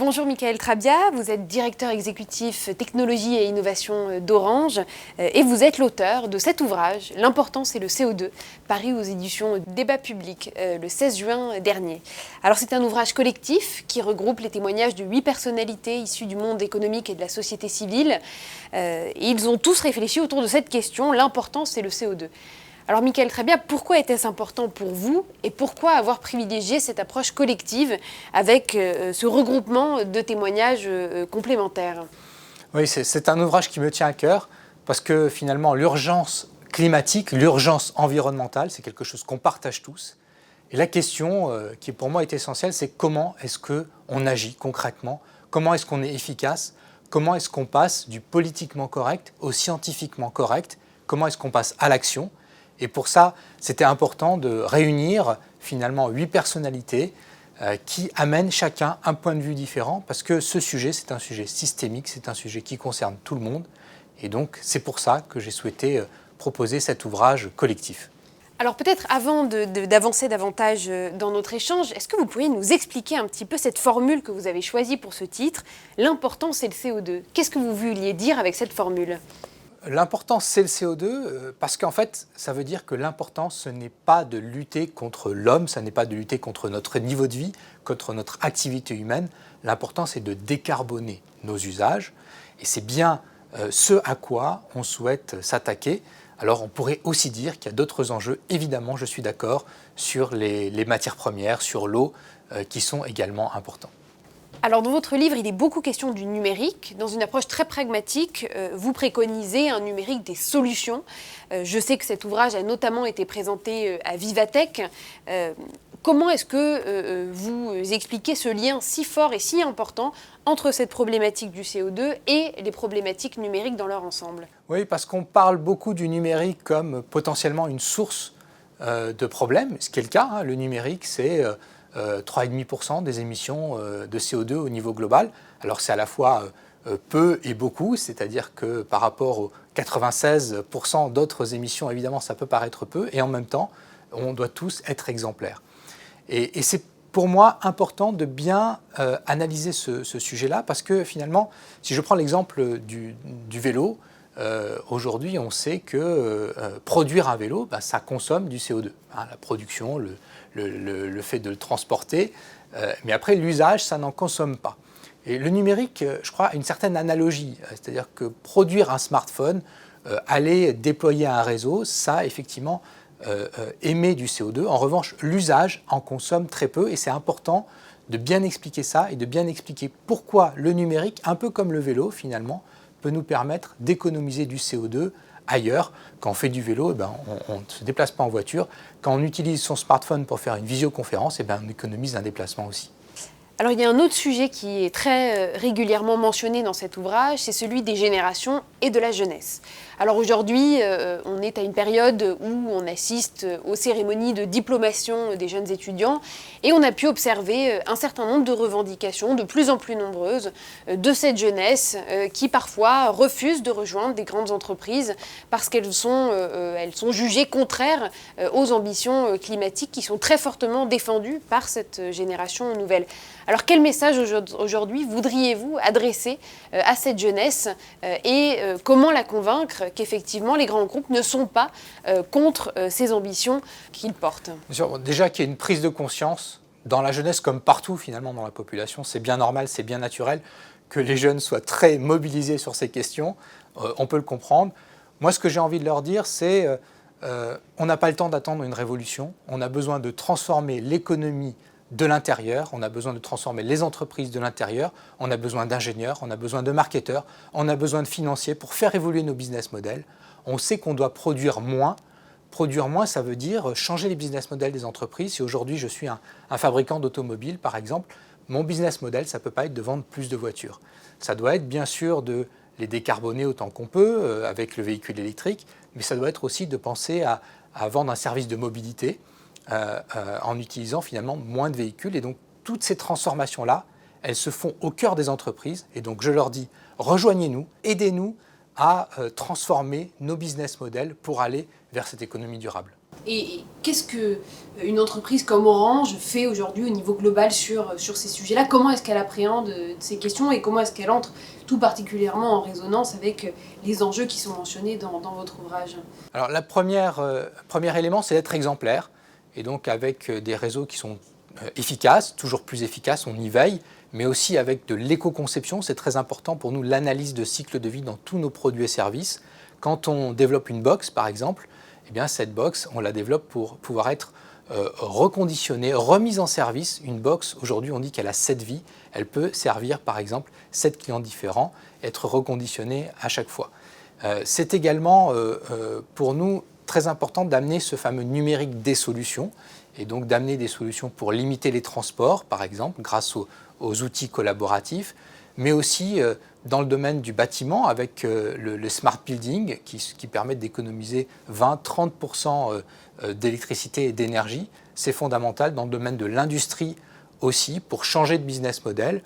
Bonjour Michael Trabia, vous êtes directeur exécutif technologie et innovation d'Orange et vous êtes l'auteur de cet ouvrage, L'importance et le CO2, paru aux éditions Débat Public le 16 juin dernier. Alors c'est un ouvrage collectif qui regroupe les témoignages de 8 personnalités issues du monde économique et de la société civile. Et ils ont tous réfléchi autour de cette question, l'importance et le CO2. Alors Michael Trabia, pourquoi était-ce important pour vous et pourquoi avoir privilégié cette approche collective avec ce regroupement de témoignages complémentaires? Oui, c'est un ouvrage qui me tient à cœur parce que finalement l'urgence climatique, l'urgence environnementale, c'est quelque chose qu'on partage tous. Et la question qui pour moi est essentielle, c'est comment est-ce qu'on agit concrètement, comment est-ce qu'on est efficace, comment est-ce qu'on passe du politiquement correct au scientifiquement correct, comment est-ce qu'on passe à l'action. Et pour ça, c'était important de réunir finalement 8 personnalités qui amènent chacun un point de vue différent parce que ce sujet, c'est un sujet systémique, c'est un sujet qui concerne tout le monde. Et donc, c'est pour ça que j'ai souhaité proposer cet ouvrage collectif. Alors peut-être avant d'avancer davantage dans notre échange, est-ce que vous pourriez nous expliquer un petit peu cette formule que vous avez choisie pour ce titre, l'importance et le CO2? Qu'est-ce que vous vouliez dire avec cette formule ? L'important, c'est le CO2, parce qu'en fait, ça veut dire que l'important, ce n'est pas de lutter contre l'homme, ça n'est pas de lutter contre notre niveau de vie, contre notre activité humaine. L'important, c'est de décarboner nos usages, et c'est bien ce à quoi on souhaite s'attaquer. Alors, on pourrait aussi dire qu'il y a d'autres enjeux, évidemment, je suis d'accord, sur les matières premières, sur l'eau, qui sont également importants. Alors dans votre livre, il est beaucoup question du numérique. Dans une approche très pragmatique, vous préconisez un numérique des solutions. Je sais que cet ouvrage a notamment été présenté à Vivatech. Comment est-ce que vous expliquez ce lien si fort et si important entre cette problématique du CO2 et les problématiques numériques dans leur ensemble? Oui, parce qu'on parle beaucoup du numérique comme potentiellement une source de problèmes, ce qui est le cas. Le numérique, c'est 3,5% des émissions de CO2 au niveau global. Alors c'est à la fois peu et beaucoup, c'est-à-dire que par rapport aux 96% d'autres émissions, évidemment, ça peut paraître peu, et en même temps, on doit tous être exemplaires. Et c'est pour moi important de bien analyser ce sujet-là, parce que finalement, si je prends l'exemple du vélo, aujourd'hui, on sait que produire un vélo, ça consomme du CO2. La production, le fait de le transporter, mais après, l'usage, ça n'en consomme pas. Et le numérique, je crois, a une certaine analogie. C'est-à-dire que produire un smartphone, aller déployer un réseau, ça, effectivement, émet du CO2. En revanche, l'usage en consomme très peu, et c'est important de bien expliquer ça et de bien expliquer pourquoi le numérique, un peu comme le vélo, finalement, peut nous permettre d'économiser du CO2 ailleurs. Quand on fait du vélo, on ne se déplace pas en voiture. Quand on utilise son smartphone pour faire une visioconférence, on économise un déplacement aussi. Alors il y a un autre sujet qui est très régulièrement mentionné dans cet ouvrage, c'est celui des générations et de la jeunesse. Alors aujourd'hui, on est à une période où on assiste aux cérémonies de diplomation des jeunes étudiants et on a pu observer un certain nombre de revendications de plus en plus nombreuses de cette jeunesse qui parfois refuse de rejoindre des grandes entreprises parce qu'elles sont jugées contraires aux ambitions climatiques qui sont très fortement défendues par cette génération nouvelle. Alors quel message aujourd'hui voudriez-vous adresser à cette jeunesse et comment la convaincre qu'effectivement les grands groupes ne sont pas contre ces ambitions qu'ils portent? Déjà qu'il y ait une prise de conscience dans la jeunesse comme partout finalement dans la population, c'est bien normal, c'est bien naturel que les jeunes soient très mobilisés sur ces questions, on peut le comprendre. Moi ce que j'ai envie de leur dire c'est on n'a pas le temps d'attendre une révolution, on a besoin de transformer l'économie de l'intérieur, on a besoin de transformer les entreprises de l'intérieur, on a besoin d'ingénieurs, on a besoin de marketeurs, on a besoin de financiers pour faire évoluer nos business models. On sait qu'on doit produire moins. Produire moins, ça veut dire changer les business models des entreprises. Si aujourd'hui je suis un fabricant d'automobiles, par exemple, mon business model, ça ne peut pas être de vendre plus de voitures. Ça doit être bien sûr de les décarboner autant qu'on peut avec le véhicule électrique, mais ça doit être aussi de penser à vendre un service de mobilité, en utilisant finalement moins de véhicules. Et donc, toutes ces transformations-là, elles se font au cœur des entreprises. Et donc, je leur dis, rejoignez-nous, aidez-nous à transformer nos business models pour aller vers cette économie durable. Et qu'est-ce qu'une entreprise comme Orange fait aujourd'hui au niveau global sur ces sujets-là? Comment est-ce qu'elle appréhende ces questions et comment est-ce qu'elle entre tout particulièrement en résonance avec les enjeux qui sont mentionnés dans votre ouvrage? Alors, premier élément, c'est d'être exemplaire. Et donc, avec des réseaux qui sont efficaces, toujours plus efficaces, on y veille, mais aussi avec de l'éco-conception. C'est très important pour nous, l'analyse de cycle de vie dans tous nos produits et services. Quand on développe une box, par exemple, eh bien, cette box, on la développe pour pouvoir être reconditionnée, remise en service. Une box, aujourd'hui, on dit qu'elle a 7 vies. Elle peut servir, par exemple, 7 clients différents, être reconditionnée à chaque fois. C'est également, pour nous, très important d'amener ce fameux numérique des solutions, et donc d'amener des solutions pour limiter les transports, par exemple, grâce aux outils collaboratifs, mais aussi dans le domaine du bâtiment, avec le smart building, qui permet d'économiser 20-30% d'électricité et d'énergie. C'est fondamental dans le domaine de l'industrie aussi, pour changer de business model.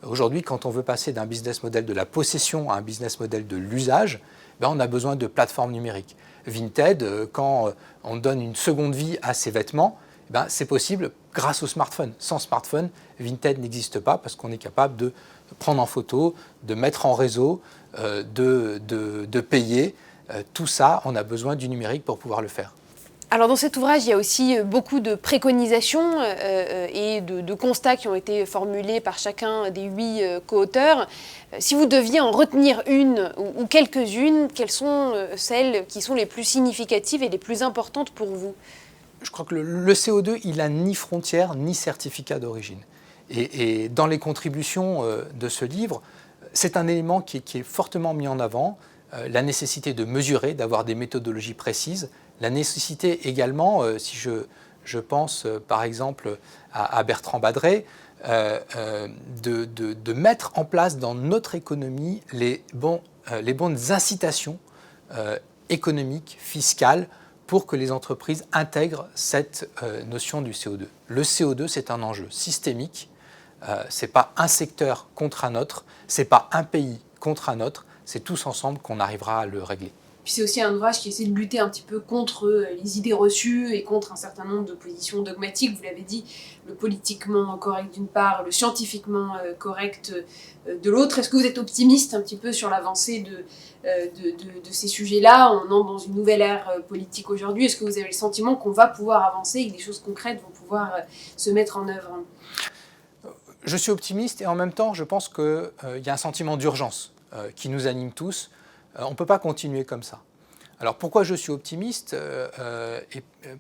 Aujourd'hui, quand on veut passer d'un business model de la possession à un business model de l'usage, ben on a besoin de plateformes numériques. Vinted, quand on donne une seconde vie à ses vêtements, ben c'est possible grâce au smartphone. Sans smartphone, Vinted n'existe pas parce qu'on est capable de prendre en photo, de mettre en réseau, de payer. Tout ça, on a besoin du numérique pour pouvoir le faire. Alors dans cet ouvrage, il y a aussi beaucoup de préconisations et de constats qui ont été formulés par chacun des 8 co-auteurs. Si vous deviez en retenir une ou quelques-unes, quelles sont celles qui sont les plus significatives et les plus importantes pour vous? Je crois que le CO2, il n'a ni frontière ni certificat d'origine. Et dans les contributions de ce livre, c'est un élément qui est fortement mis en avant, la nécessité de mesurer, d'avoir des méthodologies précises, la nécessité également, si je pense par exemple à Bertrand Badré, de mettre en place dans notre économie les bonnes incitations économiques, fiscales, pour que les entreprises intègrent cette notion du CO2. Le CO2, c'est un enjeu systémique. Ce n'est pas un secteur contre un autre, ce n'est pas un pays contre un autre, c'est tous ensemble qu'on arrivera à le régler. Puis c'est aussi un ouvrage qui essaie de lutter un petit peu contre les idées reçues et contre un certain nombre de positions dogmatiques. Vous l'avez dit, le politiquement correct d'une part, le scientifiquement correct de l'autre. Est-ce que vous êtes optimiste un petit peu sur l'avancée de ces sujets-là? On entre dans une nouvelle ère politique aujourd'hui. Est-ce que vous avez le sentiment qu'on va pouvoir avancer et que des choses concrètes vont pouvoir se mettre en œuvre? Je suis optimiste et en même temps, je pense qu'il y a un sentiment d'urgence qui nous anime tous. On ne peut pas continuer comme ça. Alors pourquoi je suis optimiste?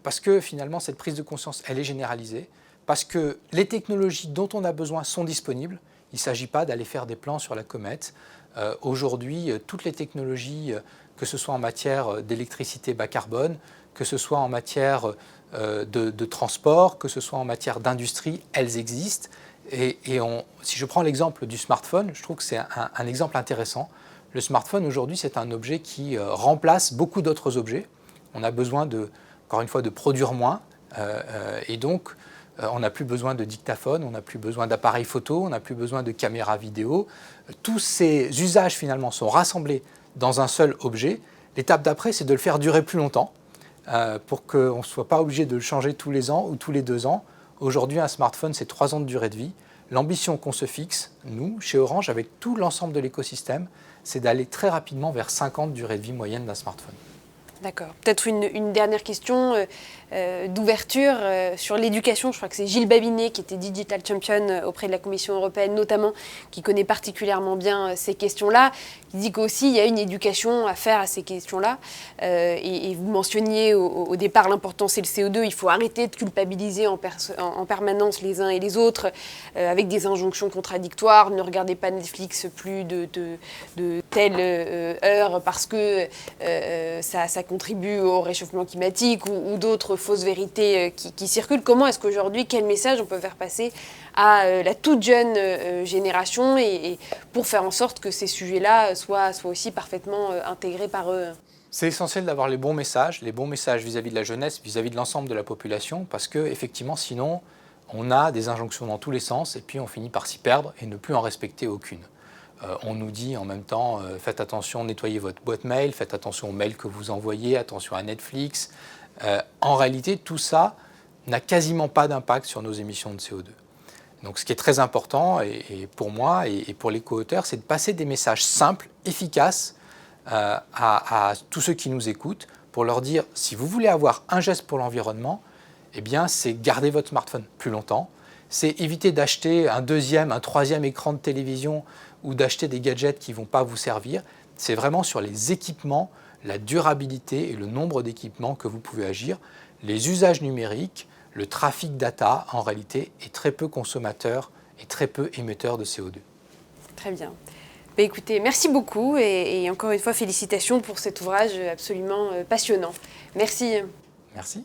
Parce que finalement, cette prise de conscience, elle est généralisée. Parce que les technologies dont on a besoin sont disponibles. Il ne s'agit pas d'aller faire des plans sur la comète. Aujourd'hui, toutes les technologies, que ce soit en matière d'électricité bas carbone, que ce soit en matière de transport, que ce soit en matière d'industrie, elles existent. Si je prends l'exemple du smartphone, je trouve que c'est un exemple intéressant. Le smartphone, aujourd'hui, c'est un objet qui remplace beaucoup d'autres objets. On a besoin, encore une fois, de produire moins. Et donc, on n'a plus besoin de dictaphone, on n'a plus besoin d'appareils photo, on n'a plus besoin de caméras vidéo. Tous ces usages, finalement, sont rassemblés dans un seul objet. L'étape d'après, c'est de le faire durer plus longtemps pour qu'on ne soit pas obligé de le changer tous les ans ou tous les 2 ans. Aujourd'hui, un smartphone, c'est 3 ans de durée de vie. L'ambition qu'on se fixe, nous, chez Orange, avec tout l'ensemble de l'écosystème, c'est d'aller très rapidement vers 5 ans de durée de vie moyenne d'un smartphone. D'accord. Peut-être une dernière question d'ouverture sur l'éducation. Je crois que c'est Gilles Babinet, qui était Digital Champion auprès de la Commission européenne notamment, qui connaît particulièrement bien ces questions-là, qui dit qu'aussi il y a une éducation à faire à ces questions-là. Et vous mentionniez au départ l'importance, c'est le CO2. Il faut arrêter de culpabiliser en permanence les uns et les autres avec des injonctions contradictoires. Ne regardez pas Netflix plus de telle heure parce que ça contribue au réchauffement climatique ou d'autres fausses vérités qui circulent. Comment est-ce qu'aujourd'hui, quel message on peut faire passer à la toute jeune génération et pour faire en sorte que ces sujets-là soient aussi parfaitement intégrés par eux? C'est essentiel d'avoir les bons messages vis-à-vis de la jeunesse, vis-à-vis de l'ensemble de la population, parce que effectivement, sinon, on a des injonctions dans tous les sens et puis on finit par s'y perdre et ne plus en respecter aucune. On nous dit en même temps, faites attention, nettoyez votre boîte mail, faites attention aux mails que vous envoyez, attention à Netflix, En réalité, tout ça n'a quasiment pas d'impact sur nos émissions de CO2. Donc ce qui est très important, et pour moi et pour les co-auteurs, c'est de passer des messages simples, efficaces à tous ceux qui nous écoutent, pour leur dire, si vous voulez avoir un geste pour l'environnement, eh bien, c'est garder votre smartphone plus longtemps, c'est éviter d'acheter un deuxième, un troisième écran de télévision ou d'acheter des gadgets qui ne vont pas vous servir. C'est vraiment sur les équipements, la durabilité et le nombre d'équipements que vous pouvez agir. Les usages numériques, le trafic data, en réalité, est très peu consommateur et très peu émetteur de CO2. Très bien. Bah, écoutez, merci beaucoup et encore une fois, félicitations pour cet ouvrage absolument passionnant. Merci. Merci.